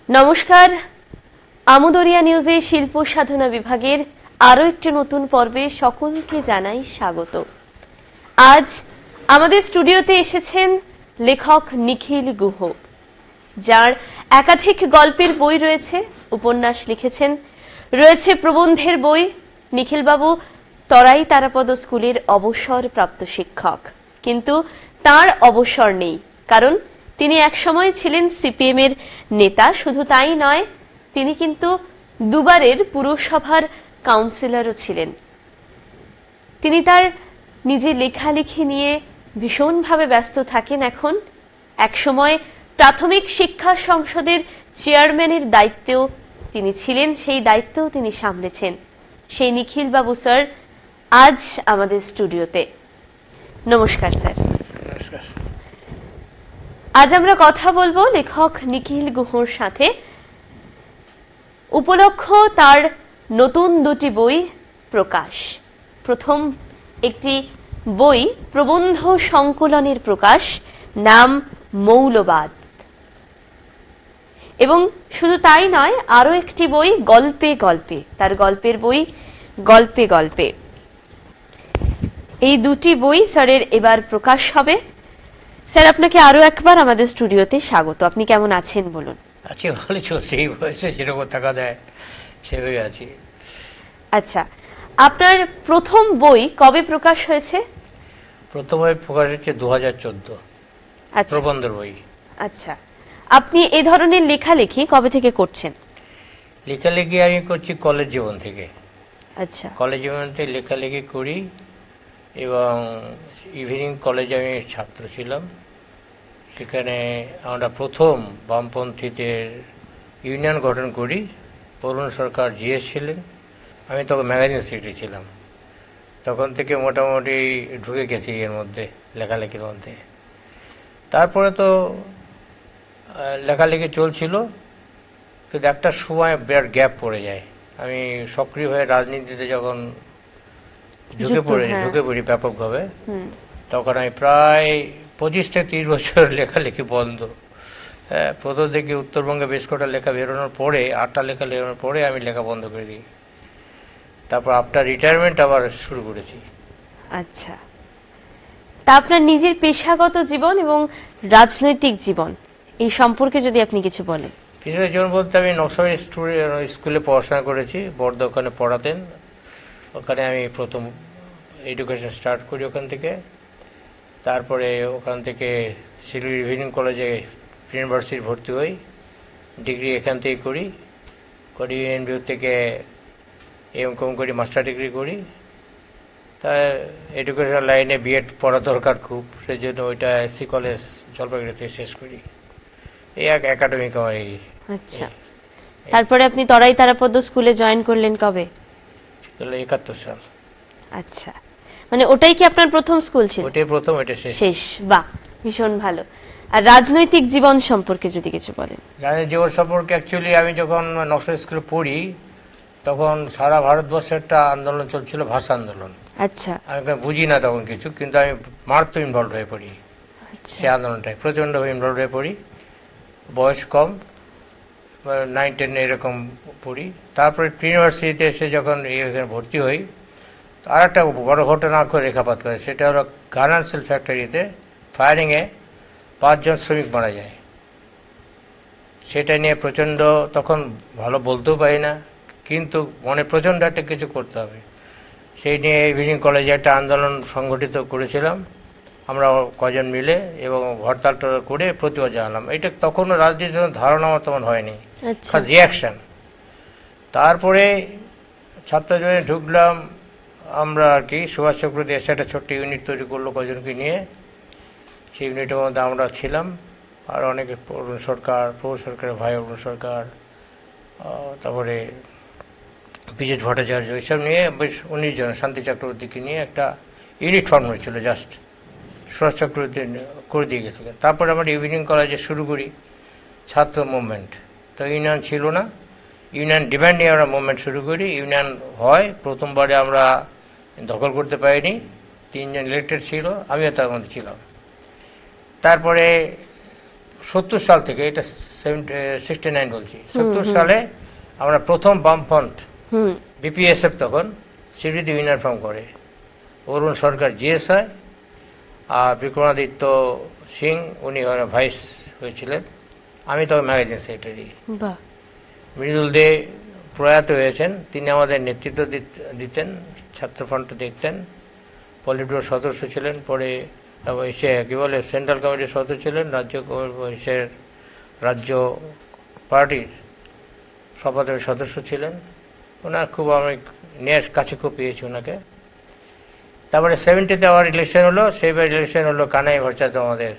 নমস্কার, আমোদরিয়া নিউজে শিল্প সাধনা বিভাগের আরো একটি নতুন পর্বে সকলকে জানাই স্বাগত। আজ আমাদের স্টুডিওতে এসেছেন লেখক নিখিল গুহ, যার একাধিক গল্পের বই রয়েছে, উপন্যাস লিখেছেন, রয়েছে প্রবন্ধের বই। নিখিল বাবু তরাই তারাপদ স্কুলের অবসরপ্রাপ্ত শিক্ষক, কিন্তু তার অবসর নেই, কারণ তিনি একসময় ছিলেন সিপিএম এর নেতা। শুধু তাই নয়, তিনি কিন্তু দুবারের পুরসভার কাউন্সিলরও ছিলেন। তিনি তার নিজে লেখালেখি নিয়ে ভীষণভাবে ব্যস্ত থাকেন এখন। একসময় প্রাথমিক শিক্ষা সংসদের চেয়ারম্যানের দায়িত্বেও তিনি ছিলেন, সেই দায়িত্বও তিনি সামলেছেন। সেই নিখিল বাবু স্যার আজ আমাদের স্টুডিওতে। নমস্কার স্যার। আজ আমরা কথা বলবো লেখক নিখিল গুহর সাথে। উপলক্ষ তার নতুন দুটি বই প্রকাশ। প্রথম একটি বই প্রবন্ধ সংকলনের প্রকাশ, নাম মৌলবাদ। এবং শুধু তাই নয়, আরো একটি বই গল্পে গল্পে, তার গল্পের বই গল্পে গল্পে। এই দুটি বই স্যারের এবার প্রকাশ হবে। স্যার, আপনাকে আরো একবার আমাদের স্টুডিওতে স্বাগত। আপনি কেমন আছেন বলুন? আছি, ভালো চলছে। এই বয়সে যেরকম টাকা দেয় সেভাবে আছি। আচ্ছা, আপনার প্রথম বই কবে প্রকাশ হয়েছে? প্রথম বই প্রকাশ হচ্ছে 2014, প্রবন্ধের বই। আচ্ছা, আপনি এই ধরনের লেখালেখি কবে থেকে করছেন? লেখালেখি আমি করছি কলেজ জীবন থেকে। আচ্ছা, কলেজ জীবন থেকে লেখালেখি করি, এবং ইভিনিং কলেজে আমি ছাত্র ছিলাম। সেখানে আমরা প্রথম বামপন্থীদের ইউনিয়ন গঠন করি। তরুণ সরকার জিএস ছিলেন, আমি তখন ম্যাগাজিন সেক্রেটারি ছিলাম। তখন থেকে মোটামুটি ঢুকে গেছি এর মধ্যে, লেখালেখির মধ্যে। তারপরে তো লেখালেখি চলছিল, কিন্তু একটা সময় বিরাট গ্যাপ পড়ে যায়। আমি সক্রিয় হয়ে রাজনীতিতে যখন ঢুকে পড়ি ব্যাপকভাবে, তখন আমি প্রায় 25 থেকে 30 বছর লেখালেখি বন্ধ। প্রথম থেকে উত্তরবঙ্গে বেশ কটা লেখা বেরোনোর পরে, 8টা লেখা বেরোনোর পরে আমি লেখা বন্ধ করে দিই। তারপর আফটার রিটায়ারমেন্ট আবার শুরু করেছি। আচ্ছা, তা আপনার নিজের পেশাগত জীবন এবং রাজনৈতিক জীবন এই সম্পর্কে যদি আপনি কিছু বলেন। পেশাগত জীবন বলতে আমি নকশাল স্কুলে পড়াশোনা করেছি, বড়দা ওখানে পড়াতেন। ওখানে আমি প্রথম এডুকেশন স্টার্ট করি ওখান থেকে। তারপরে ওখান থেকে শিলিগুড়ি ইভিনিং কলেজে ইউনিভার্সিটি ভর্তি হই, ডিগ্রি এখান থেকে করি। ইউএনবিউ থেকে এম.কম করি, মাস্টার ডিগ্রি করি। তাই এডুকেশন লাইনে বিএড পড়া দরকার খুব, সেই জন্য ওইটা এসসি কলেজ জলপাইগুড়ি থেকে শেষ করি। এই একাডেমিক আমার এই। আচ্ছা, তারপরে আপনি তরাই তারাপদ স্কুলে জয়েন করলেন কবে? 71 সাল। আচ্ছা, মানে ওটাই কি আপনার প্রথম স্কুল ছিল? ওটাই প্রথম, ওটা শেষ। বাহ, ভীষণ ভালো। আর রাজনৈতিক জীবন সম্পর্কে যদি কিছু বলেন। রাজনৈতিক জীবন সম্পর্কে অ্যাকচুয়ালি আমি যখন নকশাল স্কুলে পড়ি, তখন সারা ভারতবর্ষে একটা আন্দোলন চলছিল, ভাষা আন্দোলন। আচ্ছা, আমি বুঝি না তখন কিছু, কিন্তু আমি মারাত্মক ইনভলভ হয়ে পড়ি সেই আন্দোলনটায়, প্রচণ্ডভাবে ইনভলভ হয়ে পড়ি। বয়স কম, 9-10 এরকম পড়ি। তারপরে ইউনিভার্সিটিতে এসে যখন এখানে ভর্তি হই, আর একটা বড় ঘটনা করে রেখাপাত করে। সেটা হলো গার্মেন্টস ফ্যাক্টরিতে ফায়ারিংয়ে 5 জন শ্রমিক মারা যায়। সেটা নিয়ে প্রচণ্ড, তখন ভালো বলতেও পারি না, কিন্তু মনে প্রচণ্ড একটা কিছু করতে হবে। সেই নিয়ে ইভিনিং কলেজে একটা আন্দোলন সংগঠিত করেছিলাম আমরা কজন মিলে, এবং হরতালটা করে প্রতিবাদ জানালাম। এটা তখনও রাজনীতির ধারণা আমার তেমন হয়নি, রিয়াকশান। তারপরে ছাত্র জনে ঢুকলাম আমরা আর কি। সুভাষ চক্রবর্তী এসে একটা ছোট্ট ইউনিট তৈরি করলো কজনকে নিয়ে। সেই ইউনিটের মধ্যে আমরা ছিলাম, আর অনেকে অরুণ সরকার, প্রভু সরকারের ভাই অরুণ সরকার, তারপরে বিজেশ ভট্টাচার্য, এইসব নিয়ে বেশ 19 জন, শান্তি চক্রবর্তীকে নিয়ে একটা ইউনিট ফর্ম হয়েছিল। জাস্ট সুভাষ চক্রবর্তী করে দিয়ে গেছিলেন। তারপরে আমরা ইভিনিং কলেজে শুরু করি ছাত্র মুভমেন্ট। তো ইউনিয়ন ছিল না, ইউনিয়ন ডিমান্ড নিয়ে আমরা মুভমেন্ট শুরু করি। ইউনিয়ন হয়, প্রথমবারে আমরা দখল করতে পারিনি, 3 জন ইলেক্টেড ছিল, আমিও তার মধ্যে ছিলাম। তারপরে 70 সাল থেকে, এটা 69 বলছি, 70 সালে আমরা প্রথম বামফ্রন্ট বিপিএসএফ তখন সিডিতে উইনার ফর্ম করে, অরুণ সরকার জিএস হয়, আর বিক্রমাদিত্য সিং উনি ভাইস হয়েছিলেন, আমি তখন ম্যাগাজিন সেক্রেটারি। মৃদুল দে প্রয়াত হয়েছেন, তিনি আমাদের নেতৃত্ব দিতেন, ছাত্রফ্রন্ট দেখতেন, পলিট ব্যুরোর সদস্য ছিলেন, পরে সে কী বলে সেন্ট্রাল কমিটির সদস্য ছিলেন, রাজ্য পার্টির সভাপতির সদস্য ছিলেন। ওনার খুব আমি কাছে খুব পেয়েছি ওনাকে। তারপরে 70-তে আবার ইলেকশন হলো, সেইবার ইলেকশন হলো কানাই ভরচা, তো আমাদের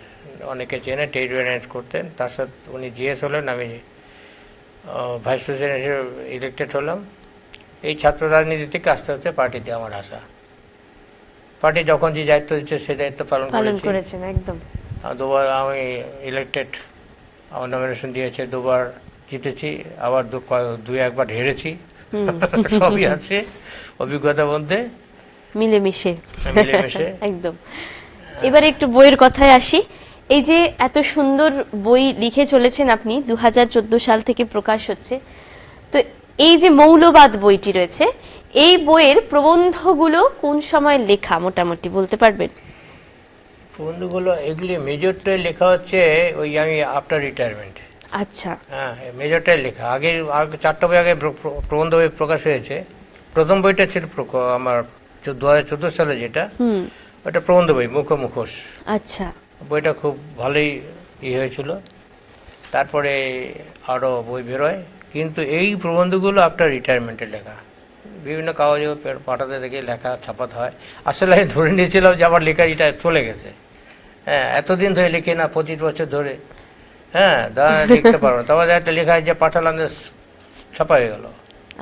অনেকে চেনে, টেরিটরিয়াল করতেন, তার সাথে উনি জিএস হলেন, আমি ভাইস প্রেসিডেন্ট হিসেবে ইলেক্টেড হলাম। এই ছাত্র রাজনীতি থেকে আস্তে আস্তে পার্টিতে আমার আসা। পার্টি যখন যে দায়িত্ব দিচ্ছে সেই দায়িত্ব পালন করেছেন একদম। দুবার আমি ইলেক্টেড, আমার নমিনেশন দিয়েছে, দুবার জিতেছি, আবার একবার হেরেছি, সবই আছে অভিজ্ঞতার মধ্যে মিলেমিশে। একদম। এবারে একটু বইয়ের কথায় আসি। এই যে এত সুন্দর বই লিখে চলেছেন আপনি, 2014 সাল থেকে প্রকাশ হচ্ছে, তো এই যে মৌলবাদ বইটি রয়েছে, এই বইয়ের প্রবন্ধগুলো কোন সময় লেখা মোটামুটি বলতে পারবেন? প্রবন্ধগুলো এগুলি মেজরটাই লেখা হচ্ছে ওই আমি আফটার রিটায়ারমেন্ট। আচ্ছা। হ্যাঁ, মেজরটাই লেখা। আগে 4টা বই আগে প্রবন্ধ বই প্রকাশ হয়েছে। প্রথম বইটা ছিল আমার 2014 সালে যেটা, ওটা প্রবন্ধ বই, মুখোশ। আচ্ছা। বইটা খুব ভালোই হয়েছিল। তারপরে আরও বই বেরোয়, কিন্তু এই প্রবন্ধগুলো আফটার রিটায়ারমেন্টে লেখা, বিভিন্ন কাগজে পাঠাতে দেখে লেখা ছাপাতে হয়। আসলে আমি ধরে নিয়েছিলাম যে আমার লেখা এটা চলে গেছে, হ্যাঁ, এতদিন ধরে লিখি না, 25 বছর ধরে, হ্যাঁ, লিখতে পারবো। তারপর একটা লেখা যে পাঠালাম, ছাপা হয়ে গেল।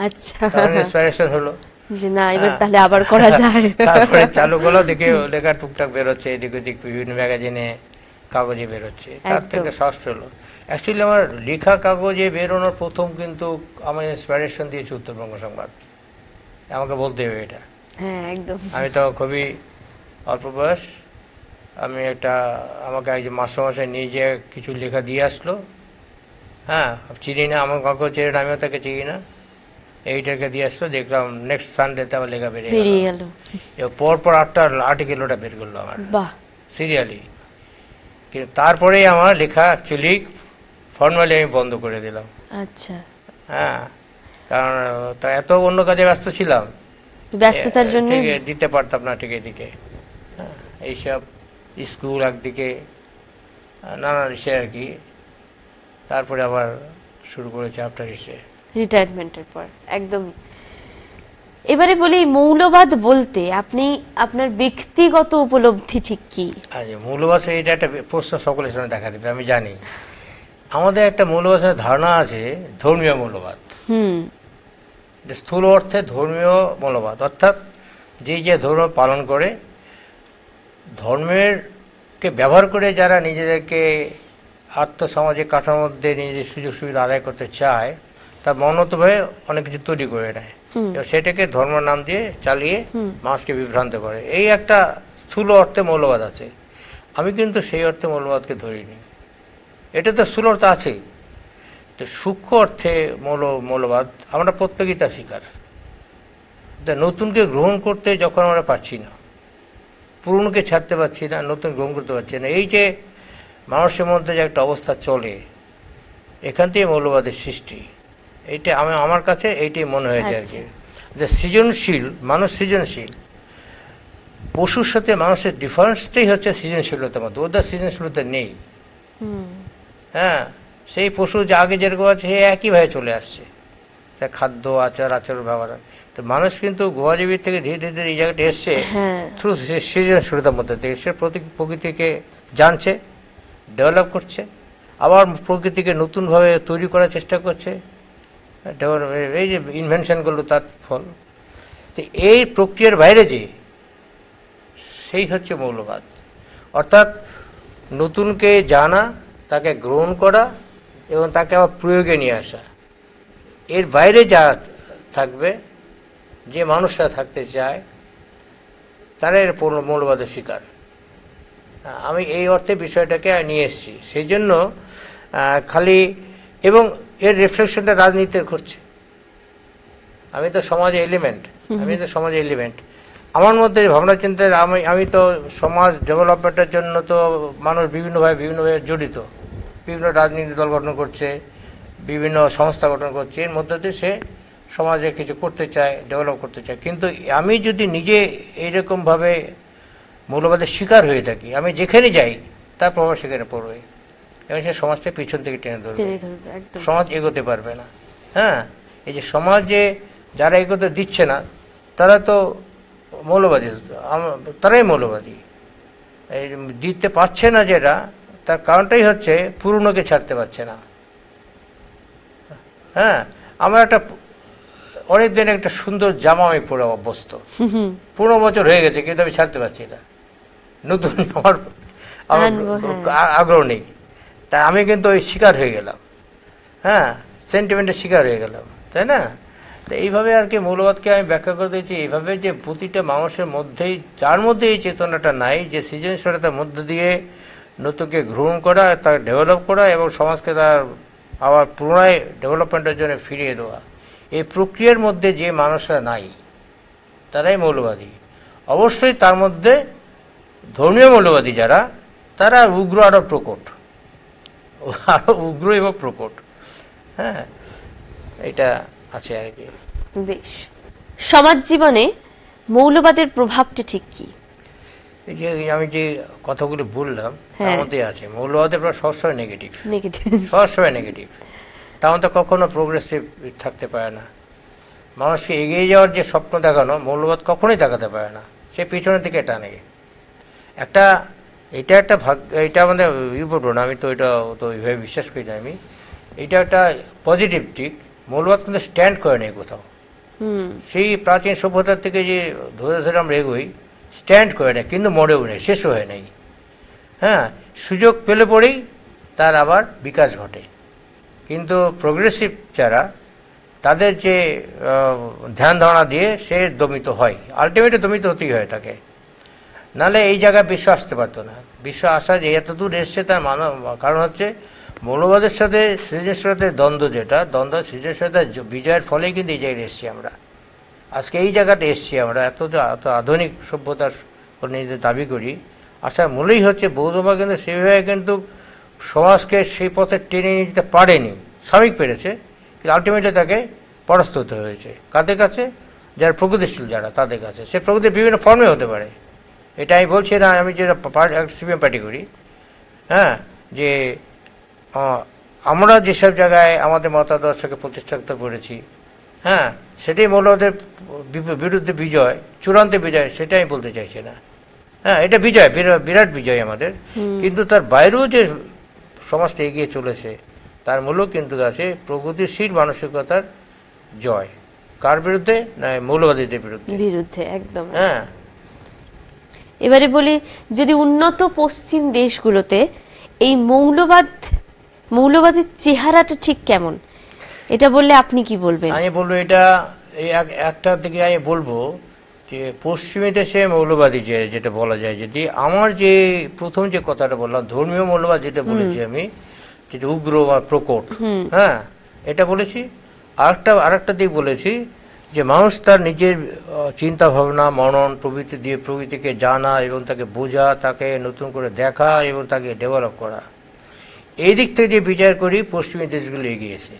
আচ্ছা, ইন্সপিরেশন হলো যে না, এবার তাহলে আবার করা যায়। তারপরে চালু করলো, দেখে লেখা টুকটাক বেরোচ্ছে, এদিক ওদিক বিভিন্ন ম্যাগাজিনে, কাগজে বেরোচ্ছে, তার থেকে সাহস হলো। অ্যাকচুয়ালি আমার লেখা কাগজে বেরোনোর প্রথম কিন্তু আমার ইন্সপিরেশন দিয়েছে উত্তরবঙ্গ সংবাদ, আমাকে বলতে হবে এটা। হ্যাঁ, একদম। আমি তো খুবই অল্প বয়স, আমাকে একজন মাস্টারমশাই নিয়ে যে কিছু লেখা দিয়ে আসলো, হ্যাঁ, চিনি না, আমার কাগজ চেয়ে আমিও তাকে চিনি না, এইটাকে দিয়ে আসলো, দেখলাম নেক্সট সানডেতে আমার লেখা বেরিয়ে গেল। পরপর 8টা আর্টিকেল ওটা বের করলো আমার, সিরিয়ালি। কিন্তু তারপরেই আমার লেখা অ্যাকচুয়ালি ফর্মালি আমি বন্ধ করে দিলাম। আচ্ছা। হ্যাঁ, কারণ তা এত অন্য কাজে ব্যস্ত ছিলাম, ব্যস্ততার জন্য দিতে পারতাম না ঠিক এদিকে, এইসব স্কুল একদিকে, নানান বিষয় আর কি। তারপরে আবার শুরু করেছে আফটার রিটায়ারমেন্টের পর। একদম। এবারে বলি, মৌলবাদ বলতে আপনি আপনার ব্যক্তিগত উপলব্ধি ঠিক কি? আচ্ছা, মৌলবাদ, এটা একটা প্রশ্ন সকলের সামনে দেখা দেবে, আমি জানি। আমাদের একটা মৌলবাদের ধারণা আছে, ধর্মীয় মৌলবাদ। স্থূল অর্থে ধর্মীয় মৌলবাদ, অর্থাৎ যে ধর্ম পালন করে, ধর্মের কে ব্যবহার করে যারা নিজেদেরকে আর্থসামাজিক কাঠামোর মধ্যে নিজেদের সুযোগ সুবিধা আদায় করতে চায়, তার মনোতভাবে অনেক কিছু তৈরি করে নেয়, সেটাকে ধর্ম নাম দিয়ে চালিয়ে মানুষকে বিভ্রান্ত করে। এই একটা স্থূল অর্থে মৌলবাদ আছে। আমি কিন্তু সেই অর্থে মৌলবাদকে ধরিনি। এটা তো স্থূল অর্থ আছেই, তো সূক্ষ্ম অর্থে মৌলবাদ আমরা প্রত্যেকেই তা শিকার। নতুনকে গ্রহণ করতে যখন আমরা পারছি না, পুরনোকে ছাড়তে পারছি না, নতুন গ্রহণ করতে পারছি না, এই যে মানুষের মধ্যে যে একটা অবস্থা চলে, এখান থেকে মৌলবাদের সৃষ্টি। এইটা আমার কাছে এইটাই মনে হয়েছে আর কি, যে সৃজনশীল মানুষ, সৃজনশীল পশুর সাথে মানুষের ডিফারেন্সটাই হচ্ছে সৃজনশীলতার মধ্যে, ওদের সৃজনশীলতা নেই। হ্যাঁ, সেই পশু যে আগে যেরকম আছে সে একইভাবে চলে আসছে, তা খাদ্য, আচার ব্যবহার। তো মানুষ কিন্তু গোয়াজীবীর থেকে ধীরে ধীরে এই জায়গাটা এসছে থ্রু সৃজনশীলতার মধ্যে থেকে। সে প্রকৃতিকে জানছে, ডেভেলপ করছে, আবার প্রকৃতিকে নতুনভাবে তৈরি করার চেষ্টা করছে, এই যে ইনভেনশনগুলো তার ফল। তো এই প্রক্রিয়ার বাইরে যে সেই হচ্ছে মৌলবাদ, অর্থাৎ নতুনকে জানা, তাকে গ্রহণ করা এবং তাকে আবার প্রয়োগে নিয়ে আসা। এর বাইরে যা থাকবে, যে মানুষরা থাকতে চায়, তারা এর মৌলবাদের শিকার। আমি এই অর্থে বিষয়টাকে নিয়ে এসেছি। সেই জন্য খালি এবং এর রিফ্লেকশনটা রাজনীতিতে ঘটছে। আমি তো সমাজে এলিমেন্ট, আমার মধ্যে ভাবনা চিন্তার আমি তো সমাজ ডেভেলপমেন্টের জন্য তো মানুষ বিভিন্নভাবে জড়িত, বিভিন্ন রাজনীতি দল গঠন করছে, বিভিন্ন সংস্থা গঠন করছে, এর মধ্যে দিয়ে সে সমাজে কিছু করতে চায়, ডেভেলপ করতে চায়। কিন্তু আমি যদি নিজে এইরকমভাবে মৌলবাদের শিকার হয়ে থাকি, আমি যেখানে যাই তার প্রভাব সেখানে পড়বে এবং সে সমাজটা পিছন থেকে টেনে ধরবে, সমাজ এগোতে পারবে না। হ্যাঁ, এই যে সমাজে যারা এগোতে দিচ্ছে না তারা তো মৌলবাদী, তারাই মৌলবাদী। এই দিতে পারছে না যেটা, তার কারণটাই হচ্ছে পুরনোকে ছাড়তে পারছে না। হ্যাঁ, আমার অনেকদিন একটা সুন্দর জামা আমি পরে অভ্যস্ত, 15 বছর হয়ে গেছে, কিন্তু আমি ছাড়তে পারছি না। নতুন আমার আগ্রহ নেই, তাই আমি কিন্তু ওই শিকার হয়ে গেলাম। হ্যাঁ, সেন্টিমেন্টের শিকার হয়ে গেলাম, তাই না? তো এইভাবে আর কি মৌলবাদকে আমি ব্যাখ্যা করে দিয়েছি এইভাবে যে প্রতিটা মানুষের মধ্যেই, যার মধ্যে এই চেতনাটা নাই, যে সৃজনশীলতার মধ্যে দিয়ে নতুনকে গ্রহণ করা, তার ডেভেলপ করা এবং সমাজকে তার আবার পুনরায় ডেভেলপমেন্টের জন্য ফিরিয়ে দেওয়া, এই প্রক্রিয়ার মধ্যে যে মানুষরা নাই তারাই মৌলবাদী। অবশ্যই তার মধ্যে ধর্মীয় মৌলবাদী যারা, তারা উগ্র, আরো উগ্র এবং প্রকট। হ্যাঁ, এটা আছে আর কি। বেশ, সমাজ জীবনে মৌলবাদের প্রভাবটা ঠিক কি? এই যে আমি যে কথাগুলো বললাম তার মধ্যে আছে মৌলবাদের প্রভাব সবসময় নেগেটিভ, সবসময় নেগেটিভ। তার মধ্যে কখনো প্রোগ্রেসিভ থাকতে পারে না। মানুষকে এগিয়ে যাওয়ার যে স্বপ্ন দেখানো মৌলবাদ কখনোই দেখাতে পারে না, সে পিছনের দিকে টানে। এটা একটা এটা আমাদের বলবো না, আমি তো এটা তো ওইভাবে বিশ্বাস করি না আমি। এটা একটা পজিটিভ দিক। মৌলবাদ কিন্তু স্ট্যান্ড করে নেই কোথাও, সেই প্রাচীন সভ্যতার থেকে যে ধরে ধরে আমরা এগোই, স্ট্যান্ড করে নেয়, কিন্তু মরেও নেই, শেষও হয় নাই। হ্যাঁ, সুযোগ পেলে পরেই তার আবার বিকাশ ঘটে। কিন্তু প্রোগ্রেসিভ যারা, তাদের যে ধ্যান ধারণা দিয়ে সে দমিত হয়, আলটিমেটলি দমিত হতেই হয় তাকে, নাহলে এই জায়গায় বিশ্ব আসতে পারতো না। বিশ্ব আসা যে এত দূর এসছে তার কারণ হচ্ছে মৌলবাদের সাথে সৃজনশীলতার দ্বন্দ্ব, যেটা দ্বন্দ্ব সৃজনশীলতার বিজয়ের ফলেই কিন্তু এই জায়গায় এসছি আমরা, আজকে এই জায়গাটা এসছি আমরা, এত আধুনিক সভ্যতার নিজেদের দাবি করি। আসার মূলেই হচ্ছে বৌদ্ধমা কিন্তু সেভাবে কিন্তু সমাজকে সেই পথে টেনে নিয়ে যেতে পারেনি, সাময়িক পেরেছে, কিন্তু আলটিমেটলি তাকে পরাস্ত হতে হয়েছে। কাদের কাছে? যারা প্রগতিশীল যারা, তাদের কাছে। সে প্রগতির বিভিন্ন ফর্মে হতে পারে, এটা আমি বলছি না। আমি যে সিপিএম পার্টি করি, হ্যাঁ, যে আমরা যেসব জায়গায় আমাদের মতাদর্শকে প্রতিষ্ঠাপিত করেছি, হ্যাঁ, সেটাই মৌলবাদের বিরুদ্ধে বিজয়, চূড়ান্ত বিজয়, সেটাই আমি বলতে চাইছি না। হ্যাঁ, এটা বিজয়, বিরাট বিজয় আমাদের, কিন্তু তার বাইরেও যে সমাজটা এগিয়ে চলেছে তার মূলও কিন্তু আছে প্রগতিশীল মানসিকতার জয়। কার বিরুদ্ধে? না, মৌলবাদীদের বিরুদ্ধে। একদম। হ্যাঁ, এবারে বলি, যদি উন্নত পশ্চিম দেশগুলোতে এই মৌলবাদের চেহারাটা ঠিক কেমন, এটা বললে আপনি কি বলবেন? আমি বলবো এটা একটা দিকে আমি বলবো যে পশ্চিমী দেশে মৌলবাদী যেটা বলা যায়, যদি আমার যে প্রথম যে কথাটা বললাম ধর্মীয় মৌলবাদ যেটা বলেছি আমি, যেটা উগ্র বা প্রকট, হ্যাঁ, এটা বলেছি। আরেকটা দিক বলেছি যে মানুষ তার নিজের চিন্তা ভাবনা, মনন প্রভৃতি দিয়ে প্রকৃতিকে জানা এবং তাকে বোঝা, তাকে নতুন করে দেখা এবং তাকে ডেভেলপ করা, এই দিক থেকে যে বিচার করি পশ্চিমী দেশগুলো এগিয়েছে।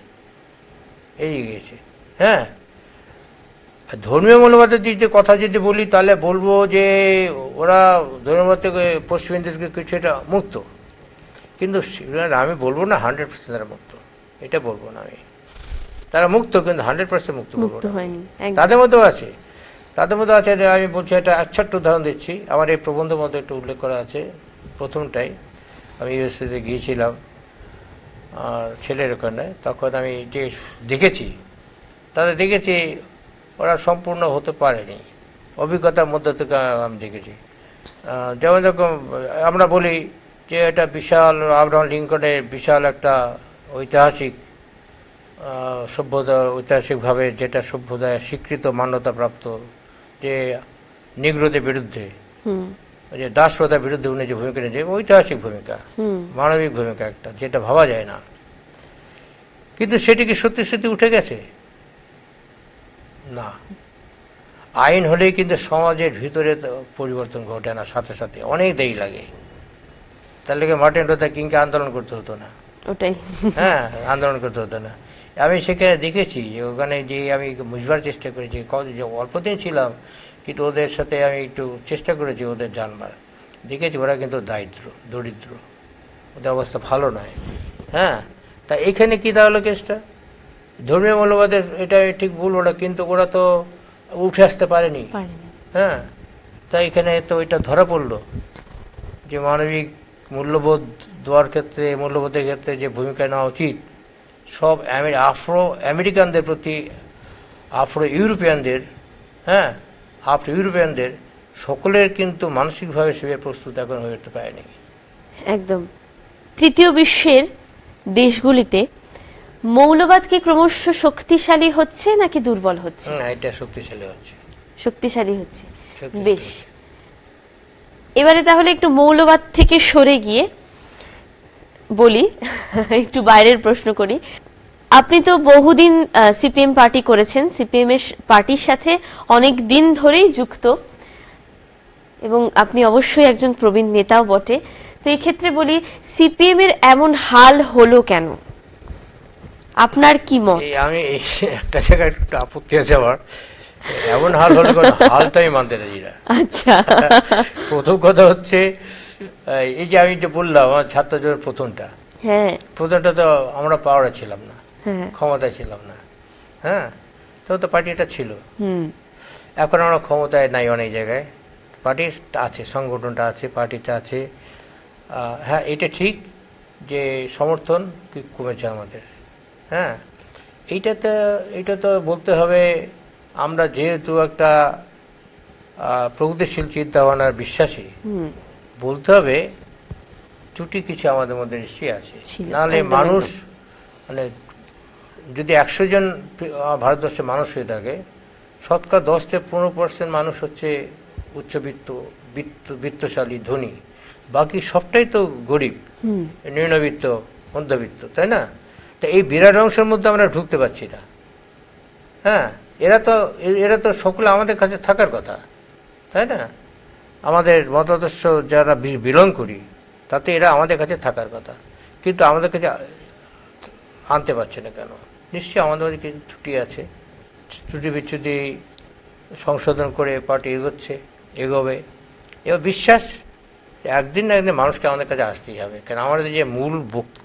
হ্যাঁ, ধর্মীয় মৌলবাদের দিক দিয়ে কথা যদি বলি তাহলে বলবো যে ওরা ধর্মীয় থেকে পশ্চিমী দেশকে কিছুটা মুক্ত, কিন্তু আমি বলবো না 100% তারা মুক্ত, এটা বলবো না আমি। তারা মুক্ত, কিন্তু 100% মুক্ত বলবো না। তাদের মধ্যেও আছে। আমি বলছি, একটা ছোট্ট উদাহরণ দিচ্ছি। আমার এই প্রবন্ধের মধ্যে একটু উল্লেখ করা আছে। প্রথমটাই আমি ইউএসএতে গিয়েছিলাম আর ছেলের ওখানে, তখন আমি যে দেখেছি ওরা সম্পূর্ণ হতে পারেনি, অভিজ্ঞতার মধ্যে থেকে আমি দেখেছি। যেমন দেখুন, আমরা বলি যে এটা বিশাল আব্রাহাম লিঙ্কনের বিশাল একটা ঐতিহাসিক সভ্যতা, ঐতিহাসিকভাবে যেটা সভ্যতায় স্বীকৃত মান্যতাপ্রাপ্ত, যে নিগ্রোদের বিরুদ্ধে, যে দাসপ্রথার বিরুদ্ধে উনি যে ভূমিকা নিয়েছে, ঐতিহাসিক ভূমিকা, মানবিক ভূমিকা একটা, যেটা ভাবা যায় না। কিন্তু সেটি কি সত্যি সত্যি উঠে গেছে? না। আইন হলেই কিন্তু সমাজের ভিতরে পরিবর্তন ঘটে না, সাথে সাথে অনেক দেরি লাগে। তার লেগে মার্টিন লুথার কিংকে আন্দোলন করতে হতো না। ওটাই। হ্যাঁ, আন্দোলন করতে হতো না। আমি সেখানে দেখেছি যে ওখানে যে আমি বুঝবার চেষ্টা করেছি, যে অল্প দিন ছিলাম, কিন্তু ওদের সাথে আমি একটু চেষ্টা করেছি ওদের জানবার। দেখেছি ওরা কিন্তু দরিদ্র, ওদের অবস্থা ভালো নয়। হ্যাঁ, তা এখানে কি তাহলে কেসটা? ধর্মীয় মূল্যবোধের এটা ঠিক বলবো না, কিন্তু ওরা তো উঠে আসতে পারেনি। হ্যাঁ, তা এখানে তো এটা ধরা পড়লো যে মানবিক মূল্যবোধ দেওয়ার ক্ষেত্রে, মূল্যবোধের ক্ষেত্রে যে ভূমিকা নেওয়া উচিত, সব আফ্রো আমেরিকানদের প্রতি, আফ্রো ইউরোপিয়ানদের, হ্যাঁ, আফ্রো ইউরোপিয়ানদের সকলের কিন্তু মানসিকভাবে সেভাবে প্রস্তুত এখন হয়ে উঠতে পারেনি। একদম। তৃতীয় বিশ্বের দেশগুলিতে মৌলবাদ কি ক্রমশ শক্তিশালী হচ্ছে নাকি দুর্বল হচ্ছে? না, এটা শক্তিশালী হচ্ছে। শক্তিশালী হচ্ছে, বেশ। এবারে তাহলে একটু মৌলবাদ থেকে সরে গিয়ে বলি, একটু বাইরের প্রশ্ন করি। আপনি তো বহুদিন সিপিএম পার্টি করেছেন, সিপিএম এর পার্টির সাথে অনেক দিন ধরেই যুক্ত, এবং আপনি অবশ্যই একজন প্রবীণ নেতাও বটে। তো এই ক্ষেত্রে বলি, সিপিএম এর এমন হাল হলো কেন? আপনার কি মত? আমি একটা জায়গায় একটু আপত্তি আছে আমার। এমন হাল হলো কেন? হালটা আমি মানতে রাজি না। আচ্ছা, প্রথম কথা হচ্ছে, এই যে আমি যে বললাম আমার ছাত্র জোটের প্রথমটা, হ্যাঁ, প্রথমটা তো আমরা পাওয়ারে ছিলাম না, ক্ষমতায় ছিলাম না। হ্যাঁ, তো পার্টিটা ছিল। এখন আমরা ক্ষমতায় নাই অনেক জায়গায়, পার্টি আছে, সংগঠনটা আছে, পার্টিতে আছে। হ্যাঁ, এটা ঠিক যে সমর্থন কমেছে আমাদের। হ্যাঁ, এইটা তো বলতে হবে, আমরা যেহেতু একটা প্রগতিশীল চিন্তাভাবনার বিশ্বাসী, বলতে হবে ত্রুটি কিছু আমাদের মধ্যে নিশ্চয়ই আছে। নাহলে মানুষ, মানে যদি 100 জন ভারতবর্ষের মানুষ হয়ে থাকে, শতকরা 10 থেকে 15% মানুষ হচ্ছে বিত্তশালী, ধনী, বাকি সবটাই তো গরিব, নিম্নবিত্ত, মধ্যবিত্ত, তাই না? তো এই বিরাট অংশের মধ্যে আমরা ঢুকতে পারছি না। হ্যাঁ, এরা তো সকলে আমাদের কাছে থাকার কথা, তাই না? আমাদের মতাদর্শ যারা বিলং করি, তাতে এরা আমাদের কাছে থাকার কথা, কিন্তু আমাদের কাছে আনতে পারছে না কেন? নিশ্চয়ই আমাদের মধ্যে কিছু ত্রুটি আছে। ত্রুটি বিচ্যুতি সংশোধন করে পার্টি এগোবে। এবার বিশ্বাস, একদিন না একদিন মানুষকে আমাদের কাছে আসতেই হবে। কেন আমাদের যে মূল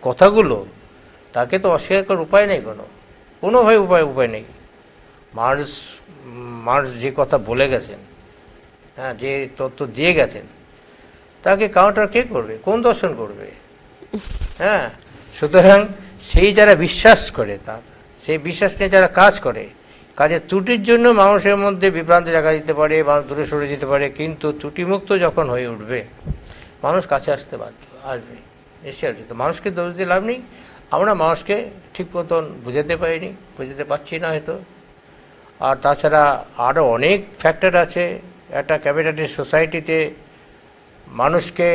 কথাগুলো, তাকে তো অস্বীকার করার উপায় নেই, কোনোভাবে উপায় নেই। মানুষ যে কথা বলে গেছেন, হ্যাঁ, যে তত্ত্ব দিয়ে গেছেন, তাকে কাউন্টার কে করবে? কোন দর্শন করবে? হ্যাঁ, সুতরাং সেই যারা বিশ্বাস করে, সেই বিশ্বাস নিয়ে যারা কাজ করে, কাজের ত্রুটির জন্য মানুষের মধ্যে বিভ্রান্তি দেখা দিতে পারে, মানুষ দূরে সরে যেতে পারে, কিন্তু ত্রুটিমুক্ত যখন হয়ে উঠবে, মানুষ কাছে আসতে আসবে, নিশ্চয়ই আসবে। তো মানুষকে দোষ দিয়ে লাভ নেই। আমরা মানুষকে ঠিক মতন বুঝাতে পারিনি, বুঝাতে পারছি না হয়তো। আর তাছাড়া আরও অনেক ফ্যাক্টর আছে। একটা ক্যাপিটালিস্ট সোসাইটিতে মানুষকে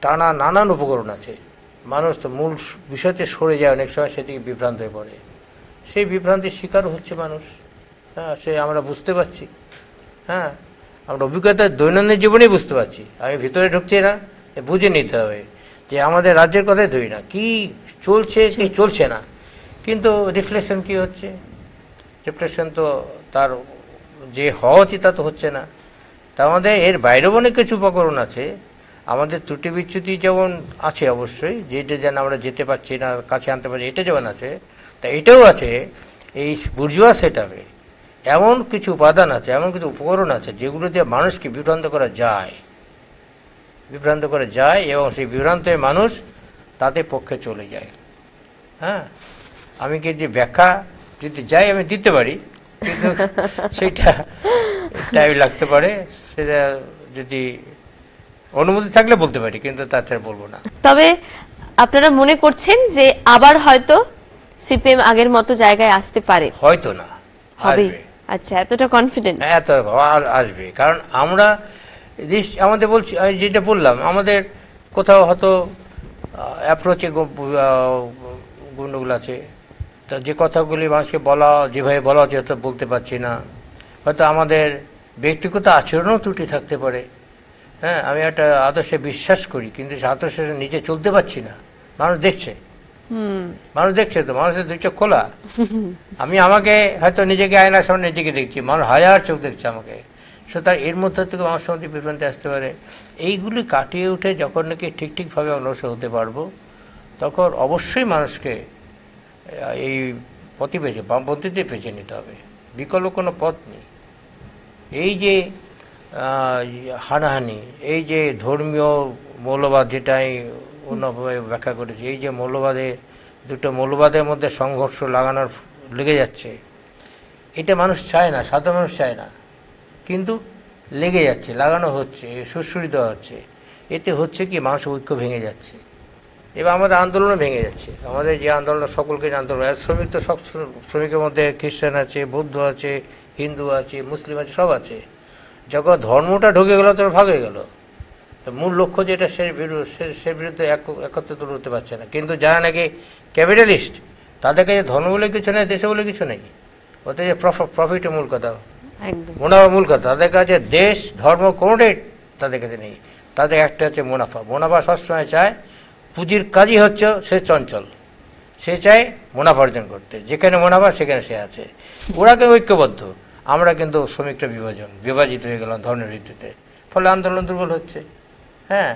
টানা নানান উপকরণ আছে। মানুষ তো মূল বিষয়তে সরে যায়, অনেক সময় সেদিকে বিভ্রান্ত হয়ে পড়ে, সেই বিভ্রান্তির শিকারও হচ্ছে মানুষ। হ্যাঁ, সে আমরা বুঝতে পারছি। হ্যাঁ, আমরা অভিজ্ঞতা দৈনন্দিন জীবনেই বুঝতে পারছি। আমি ভিতরে ঢুকছি না, বুঝে নিতে হবে যে আমাদের রাজ্যের কথাই ধরি না, কি চলছে কি চলছে না, কিন্তু রিফ্লেকশন কি হচ্ছে? রিফ্লেকশন তো তার যে হওয়া উচিত তা তো হচ্ছে না। তা আমাদের এর বাইরেও অনেক কিছু উপকরণ আছে। আমাদের ত্রুটি বিচ্যুতি যেমন আছে অবশ্যই, যেটা যেন আমরা যেতে পারছি না, কাছে আনতে পারছি, এটা যেমন আছে, তা এটাও আছে এই বুর্জোয়া সেটআপে এমন কিছু উপাদান আছে, এমন কিছু উপকরণ আছে, যেগুলো দিয়ে মানুষকে বিভ্রান্ত করা যায়, এবং সেই বিভ্রান্তের মানুষ তাদের পক্ষে চলে যায়। হ্যাঁ, আমি কি যে ব্যাখ্যা যদি যাই আমি দিতে পারি, কিন্তু সেটা টাইম লাগতে পারে। সেটা যদি অনুমতি থাকলে বলতে পারি, কিন্তু তাছাড়া বলবো না। তবে আপনারা মনে করছেন যে আবার হয়তো সিপিএম আগের মতো জায়গায় আসতে পারে? হয়তো না, হবে। আচ্ছা, এতটা কনফিডেন্ট? এত আসবে, কারণ আমরা আমাদের বলছি, যেটা বললাম, আমাদের কোথাও হয়তো অ্যাপ্রোচে গুণগুলো আছে। তা যে কথাগুলি মানুষকে বলা, যেভাবে বলা উচিত তা বলতে পারছি না, হয়তো আমাদের ব্যক্তিগত আচরণও ত্রুটি থাকতে পারে। হ্যাঁ, আমি একটা আদর্শে বিশ্বাস করি, কিন্তু সে আদর্শে নিজে চলতে পারছি না। মানুষ দেখছে, মানুষ দেখছে তো, মানুষের দুই চোখ খোলা। আমি আমাকে হয়তো নিজেকে আয়নার সামনে নিজেকে দেখছি, মানুষ হাজার চোখ দেখছে আমাকে। সুতরাং এর মধ্যে থেকে মানুষের মধ্যে বিভ্রান্তি আসতে পারে। এইগুলি কাটিয়ে উঠে যখন নাকি ঠিকভাবে অগ্রসর হতে পারবো, তখন অবশ্যই মানুষকে এই পথে বেছে, বামপন্থীতে বেছে নিতে হবে, বিকল্প কোনো পথ নেই। এই যে হানাহানি, এই যে ধর্মীয় মৌলবাদ, যেটা আমি অন্যভাবে ব্যাখ্যা করেছি, এই যে দুটো মৌলবাদের মধ্যে সংঘর্ষ লেগে যাচ্ছে, এটা মানুষ চায় না, সাধারণ মানুষ চায় না, কিন্তু লেগে যাচ্ছে, লাগানো হচ্ছে, সুরসুরি দেওয়া হচ্ছে। এতে হচ্ছে কি, মানুষের ঐক্য ভেঙে যাচ্ছে, এবার আমাদের আন্দোলনও ভেঙে যাচ্ছে। আমাদের যে আন্দোলন, সকলকে আন্দোলন, শ্রমিক তো সব শ্রমিকের মধ্যে খ্রিস্টান আছে, বৌদ্ধ আছে, হিন্দু আছে, মুসলিম আছে, সব আছে। যখন ধর্মটা ঢুকে গেল, তো ভাগ হয়ে গেল। তো মূল লক্ষ্য যেটা, সে বিরুদ্ধে একত্রিত হতে পারছে না। কিন্তু যারা নাকি ক্যাপিটালিস্ট, তাদের কাছে ধর্ম বলে কিছু নেই, দেশে বলে কিছু নেই, ওদের যে প্রফিটের মূল কথা, মুনাফা মূল কথা। তাদের কাছে দেশ ধর্ম কোনোটাই তাদের কাছে নেই। তাদের একটা হচ্ছে মুনাফা। মুনাফা সবসময় চায়, পুঁজির কাজই হচ্ছে সে চঞ্চল, সে চায় মুনাফা অর্জন করতে। যেখানে মুনাফা সেখানে সে আছে। ওরা কেউ ঐক্যবদ্ধ, আমরা কিন্তু শ্রমিকটা বিভাজিত হয়ে গেলাম ধর্মের ভিত্তিতে। ফলে আন্দোলন দুর্বল হচ্ছে। হ্যাঁ,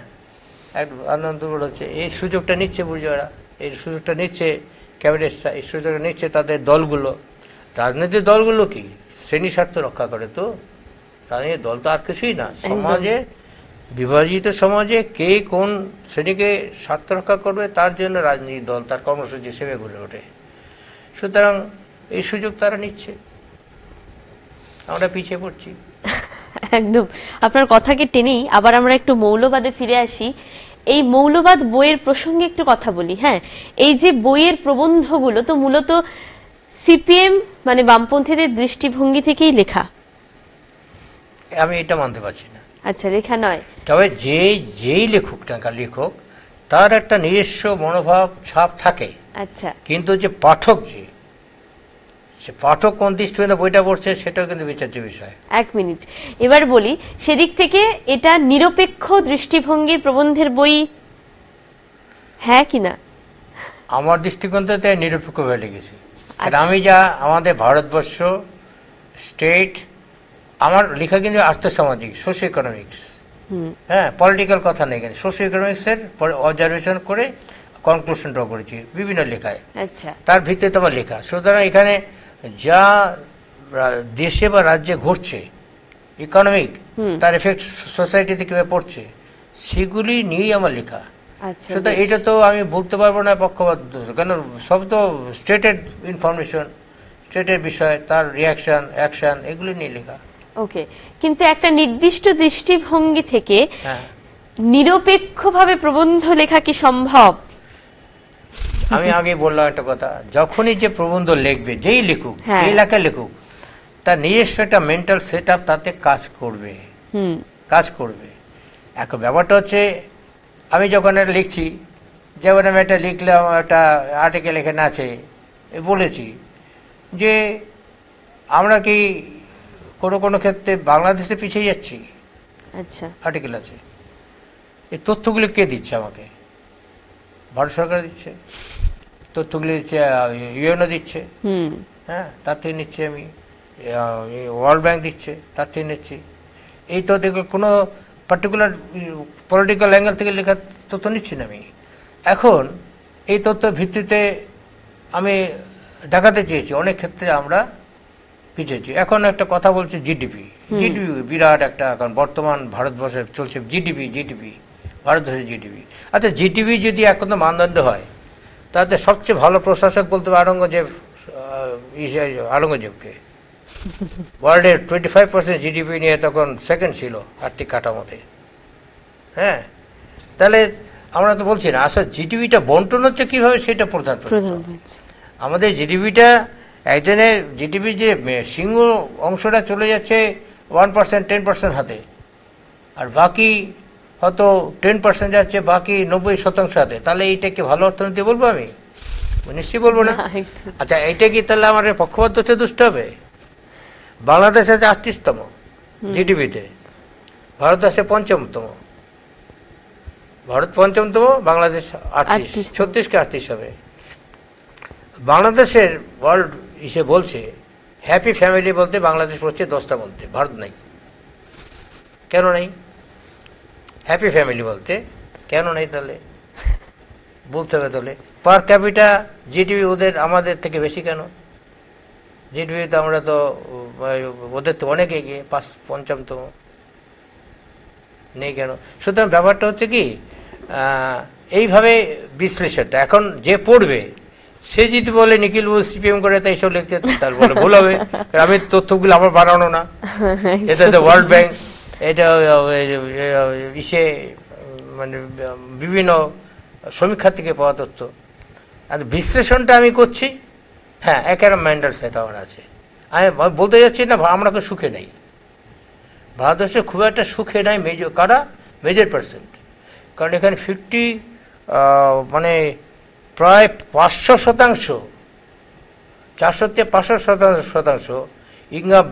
আন্দোলন দুর্বল হচ্ছে। এই সুযোগটা নিচ্ছে বুর্জোয়ারা, এই সুযোগটা নিচ্ছে ক্যাবিনেটরা, এই সুযোগটা নিচ্ছে তাদের দলগুলো। রাজনৈতিক দলগুলো কি শ্রেণী স্বার্থ রক্ষা করে? তো রাজনৈতিক দল তো আর কিছুই না। সমাজে, বিভাজিত সমাজে কে কোন শ্রেণীকে স্বার্থ রক্ষা করবে, তার জন্য রাজনৈতিক দল তার কর্মসূচি হিসেবে গড়ে ওঠে। সুতরাং এই সুযোগ তারা নিচ্ছে, আমরা পিছিয়ে পড়ছি। একদম আপনার কথাকে টেনেই আবার আমরা একটু মৌলবাদে ফিরে আসি। এই মৌলবাদ বইয়ের প্রসঙ্গে একটু কথা বলি। হ্যাঁ, এই যে বইয়ের প্রবন্ধগুলো তো মূলত সিপিএম মানে বামপন্থীদের দৃষ্টিভঙ্গি থেকেই লেখা। আমি এটা মানতে পারছি না। আচ্ছা, লেখা নয়, তবে যেই লেখক না লেখক, তার একটা নিজস্ব মনোভাব ছাপ থাকে। আচ্ছা, কিন্তু যে পাঠক, সে পাঠক কোন দৃষ্টিভঙ্গিতে বইটা পড়ছে, সেটাও কিন্তু বিচার্য বিষয়। এক মিনিট, এবার বলি সেদিক থেকে এটা নিরপেক্ষ দৃষ্টিভঙ্গির প্রবন্ধের বই, হ্যাঁ কি না? আমার দৃষ্টিকোণ থেকে নিরপেক্ষভাবে লিখেছি। আমি যা আমাদের ভারতবর্ষ স্টেট, আমার লেখা কিন্তু আর্থসামাজিক, সোশিও ইকোনমিক্স, হ্যাঁ, পলিটিক্যাল কথা নেই, এখানে সোশিও ইকোনমিক্সের অবজারভেশন করে কনক্লুশন ড্র করেছি বিভিন্ন লেখায়। আচ্ছা, তার ভিত্তিতে আমার লেখা। সুতরাং এখানে যা দেশে বা রাজ্যে ঘটছে, ইকোনমিক, তার এফেক্ট সোসাইটিতে কীভাবে পড়ছে, সেগুলি নিয়েই আমার লেখা। সুতরাং এটা তো আমি বলতে পারবো না পক্ষপাত, কেন সব তো স্টেটের ইনফরমেশন, স্টেটের বিষয়, তার রিয়াকশন, অ্যাকশন, এগুলি নিয়ে লেখা। ওকে, কিন্তু একটা নির্দিষ্ট দৃষ্টিভঙ্গি থেকে নিরপেক্ষভাবে প্রবন্ধ লেখা কি সম্ভব? আমি আগে বললাম একটা কথা, যখনই যে প্রবন্ধ লিখবে, যেই লিখুক, যে এলাকায় লিখুক, তার নিজস্ব একটা মেন্টাল সেট আপ তাতে কাজ করবে। এখন ব্যাপারটা হচ্ছে, আমি যখন এটা লিখছি, যেমন আমি একটা লিখলাম, একটা আর্টিকেল এখানে আছে, বলেছি যে আমরা কি কোনো ক্ষেত্রে বাংলাদেশে পিছিয়ে যাচ্ছি। আচ্ছা, আর্টিকেল আছে। এই তথ্যগুলি কে দিচ্ছে আমাকে? ভারত সরকার দিচ্ছে তথ্যগুলি, দিচ্ছে ইউএনও দিচ্ছে, হ্যাঁ, তার থেকে নিচ্ছি আমি, ওয়ার্ল্ড ব্যাংক দিচ্ছে, তার থেকে নিচ্ছি। এই তো দেখো, কোনো পার্টিকুলার পলিটিক্যাল অ্যাঙ্গেল থেকে লেখা তথ্য নিচ্ছি না আমি। এখন এই তথ্যের ভিত্তিতে আমি দেখাতে চেয়েছি অনেক ক্ষেত্রে আমরা পিছিয়েছি। এখন একটা কথা বলছে জিডিপি বিরাট একটা, এখন বর্তমান ভারতবর্ষে চলছে জিডিপি, ভারতবর্ষের জিডিপি। আচ্ছা, জিডিপি যদি এখন মানদণ্ড হয়, তাতে সবচেয়ে ভালো প্রশাসক বলতে হবে আওরঙ্গজেবকে। ওয়ার্ল্ডের 25% জিডিপি নিয়ে তখন সেকেন্ড ছিল আর্থিক কাঠামোতে। হ্যাঁ, তাহলে আমরা তো বলছি না, আসলে জিডিপিটা বন্টন হচ্ছে কীভাবে, সেটা প্রধান। আমাদের জিডিপিটা, একজনের জিডিপির যে সিংহ অংশটা চলে যাচ্ছে 1%, 10% হাতে, আর বাকি হয়তো 10% যাচ্ছে বাকি 90% হাতে। তাহলে এইটাকে ভালো অর্থনীতি বলবো আমি? নিশ্চয়ই বলবো না। না, একদম। আচ্ছা, এইটা কি তাহলে আমার পক্ষপাত দুষ্ট হবে? বাংলাদেশ আছে 38তম জিডিপিতে, ভারত আছে 5মতম। ভারত 5মতম, বাংলাদেশ 38, 36 কে 38 হবে। বাংলাদেশের ওয়ার্ল্ড ইসে বলছে হ্যাপি ফ্যামিলি বলতে বাংলাদেশ পড়ছে 10টার মধ্যে, ভারত নাই। কেন নাই হ্যাপি ফ্যামিলি বলতে? কেন নাই তাহলে বলতে হবে। তাহলে পার ক্যাপিটা জিডিপি ওদের আমাদের থেকে বেশি কেন? জিডিপি তো আমরা তো ওদের তো অনেক এগিয়ে, 5মতম নেই কেন? সুতরাং ব্যাপারটা হচ্ছে কি, এইভাবে বিশ্লেষণটা এখন যে পড়বে সে যদি বলে নিখিল বাবু সিপিএম করে তাই সব লিখতে, তার বলে ভুল হবে। আমি তথ্যগুলো আমার বানানো না, এটা তো ওয়ার্ল্ড ব্যাংক, এটা ইসে মানে বিভিন্ন সমীক্ষা থেকে পাওয়া তথ্য। আর বিশ্লেষণটা আমি করছি, হ্যাঁ একেবারে ম্যান্ডাল সেট আমার আছে। আমি বলতে যাচ্ছি না আমরা সুখে নাই, ভারতবর্ষে খুব একটা সুখে নাই মেজর পার্সেন্ট। কারণ এখানে 50 মানে প্রায় 500%, 400 থেকে 500% ইনকাম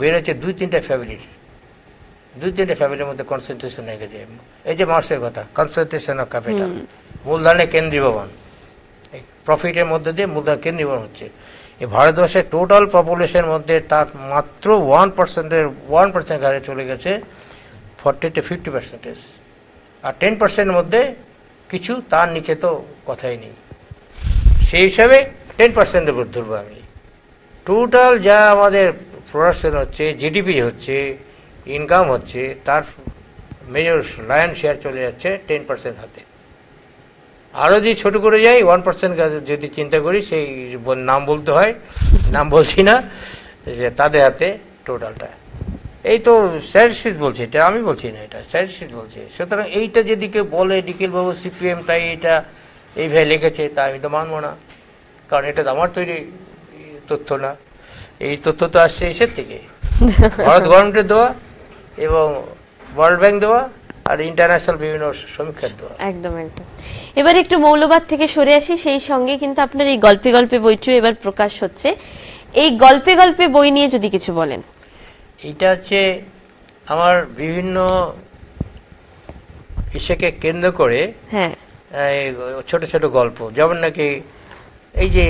বেড়েছে 2-3টা ফ্যামিলির মধ্যে কনসেন্ট্রেশন হয়ে গেছে। এই যে মার্কসের কথা, কনসেন্ট্রেশন অফ ক্যাপিটাল, মূলধনের কেন্দ্রীভবন, প্রফিটের মধ্যে দিয়ে মূলধন কেন্দ্রীভবন হচ্ছে। এই ভারতবর্ষের টোটাল পপুলেশনের মধ্যে তার মাত্র 1% হারে চলে গেছে 40 to 50%। আর 10% মধ্যে কিছু, তার নিচে তো কথাই নেই। সেই হিসাবে 10% উপর ধরবো আমি। টোটাল যা আমাদের প্রোডাকশন হচ্ছে, জিডিপি হচ্ছে, ইনকাম হচ্ছে, তার মেজর লায়ন শেয়ার চলে যাচ্ছে 10% হাতে। আরও যদি ছোট করে যাই 1% যদি চিন্তা করি, সেই নাম বলতে হয়, নাম বলছি না, যে তাদের হাতে টোটালটা। এই তো স্ট্যাটিস্টিক্স বলছে, এটা আমি বলছি না, এটা স্ট্যাটিস্টিক্স বলছে। সুতরাং এইটা যদি কেউ বলে নিখিলবাবু সিপিএম তাই এটা এইভাবে লিখেছে, তা আমি তো মানবো না, কারণ এটা তো আমার তৈরি তথ্য না। এই তথ্য তো আসছে এসের থেকে, ভারত গভর্নমেন্টের দেওয়া এবং ওয়ার্ল্ড ব্যাংক দেওয়া আর ইন্টারন্যাশনাল বিভিন্ন সমীক্ষার দেওয়া। একদম একদম। এবার একটু মৌলবাদ থেকে সরে আসি, সেই সঙ্গে কিন্তু আপনার এই গল্পে গল্পে বইটিও এবার প্রকাশ হচ্ছে। এই গল্পে গল্পে বই নিয়ে যদি কিছু বলেন। এইটা হচ্ছে আমার বিভিন্ন ইসেকে কেন্দ্র করে, হ্যাঁ, ছোট ছোট গল্প, যেমন নাকি এই যে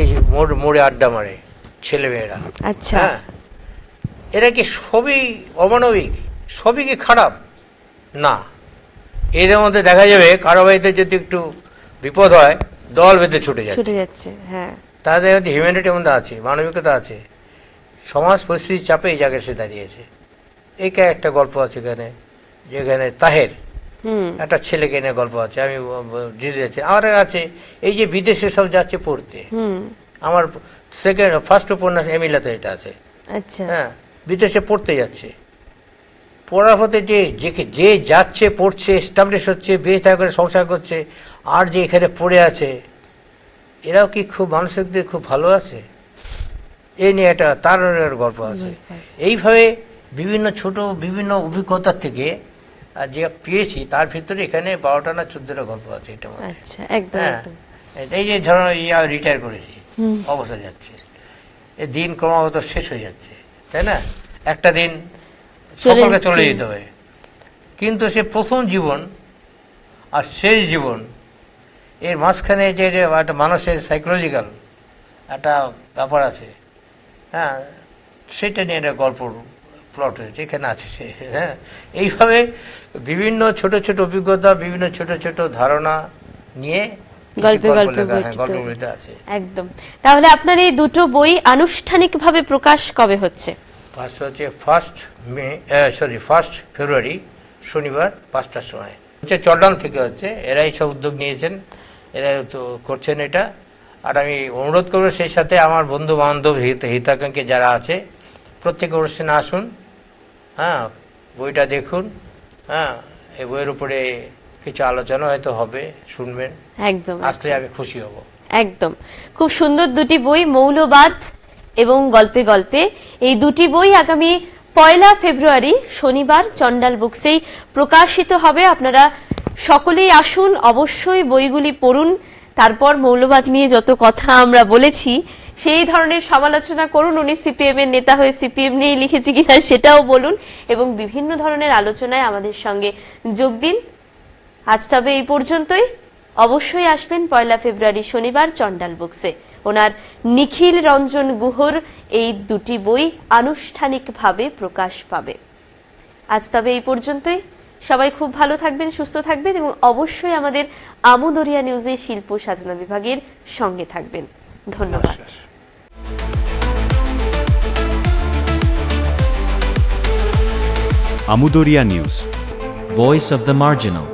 মোড়ে আড্ডা মারে ছেলেমেয়েরা, আচ্ছা, হ্যাঁ, এরা কি সবই অমানবিক, সবই কি খারাপ? না, এদের মধ্যে দেখা যাবে কারো বাড়িতে যদি একটু বিপদ হয় দল বেঁধে ছুটে যাচ্ছে। হ্যাঁ, তাদের মধ্যে হিউম্যানিটির মধ্যে আছে, মানবিকতা আছে। সমাজ পরিস্থিতির চাপে এই জায়গায় সে দাঁড়িয়েছে। এই একটা গল্প আছে এখানে, যেখানে তাহের একটা ছেলেকে নিয়ে গল্প আছে, আমি যাচ্ছি। আমার আছে এই যে বিদেশে সব যাচ্ছে পড়তে, আমার ফার্স্ট উপন্যাস এমিলাতে এটা আছে। আচ্ছা, হ্যাঁ, বিদেশে পড়তে যাচ্ছে, পড়ার হতে যে যাচ্ছে, পড়ছে, এস্টাবলিশ হচ্ছে, বিয়ে থা করে সংসার করছে, আর যে এখানে পড়ে আছে, এরাও কি খুব মানসিক দিকে খুব ভালো আছে? এই নিয়ে একটা তার গল্প আছে। এইভাবে বিভিন্ন অভিজ্ঞতার থেকে যে পেয়েছি, তার ভিতরে এখানে 12টা না 14টা গল্প আছে এটা মধ্যে। আচ্ছা, একদম একদম। এই যে ধরো রিটায়ার করেছি, অবস্থা যাচ্ছে, এই দিন ক্রমাগত শেষ হয়ে যাচ্ছে, তাই না? একটা দিন সকলকে চলে যেতে হবে, কিন্তু সে প্রথম জীবন আর শেষ জীবন, এর মাঝখানে যে একটা মানুষের সাইকোলজিক্যাল একটা ব্যাপার আছে, হ্যাঁ, সেটা নিয়ে একটা গল্প প্লট হয়েছে, এখানে আছে সে। হ্যাঁ, এইভাবে বিভিন্ন ছোট ছোট অভিজ্ঞতা, বিভিন্ন ছোট ছোট ধারণা নিয়ে গল্পে গল্পে আছে। একদম। তাহলে আপনার এই দুটো বই আনুষ্ঠানিকভাবে প্রকাশ কবে হচ্ছে? ফার্স্ট হচ্ছে 1 ফেব্রুয়ারি শনিবার 5টার সময় হচ্ছে, চট্টগ্রাম থেকে হচ্ছে। এরাই সব উদ্যোগ নিয়েছেন, এরা তো করছেন এটা। আর আমি অনুরোধ করবো সেই সাথে আমার বন্ধু বান্ধব হিতাকাঙ্ক্ষী যারা আছে, প্রত্যেক অনুষ্ঠানে আসুন, হ্যাঁ, বইটা দেখুন, হ্যাঁ, এই বইয়ের উপরে কিছু আলোচনা হয়তো হবে, শুনবেন। একদম, আসলে আমি খুশি হব। একদম। খুব সুন্দর দুটি বই, মৌলবাদ এবং গল্পে গল্পে। এই দুটি বই আগামী 1 ফেব্রুয়ারি শনিবার চন্ডাল বুকসেই প্রকাশিত হবে। আপনারা সকলেই আসুন, অবশ্যই বইগুলি পড়ুন, তারপর মৌলবাদ নিয়ে যত কথা আমরা বলেছি সেই ধরনের সমালোচনা করুন, উনি সিপিএম এর নেতা হয়ে সিপিএম নিয়ে লিখেছি কিনা সেটাও বলুন, এবং বিভিন্ন ধরনের আলোচনায় আমাদের সঙ্গে যোগ দিন। আজ তবে এই পর্যন্তই। অবশ্যই আসবেন 1 ফেব্রুয়ারি শনিবার চন্ডাল বুকসে। ওনার নিখিল রঞ্জন গুহর এই দুটি বই আনুষ্ঠানিকভাবে প্রকাশ পাবে। আজ তবে এই পর্যন্তই। সবাই খুব ভালো থাকবেন, সুস্থ থাকবেন এবং অবশ্যই আমাদের আমুদরিয়া নিউজের শিল্প সাধনা বিভাগের সঙ্গে থাকবেন। ধন্যবাদ। Amudoria News, Voice of the Marginal.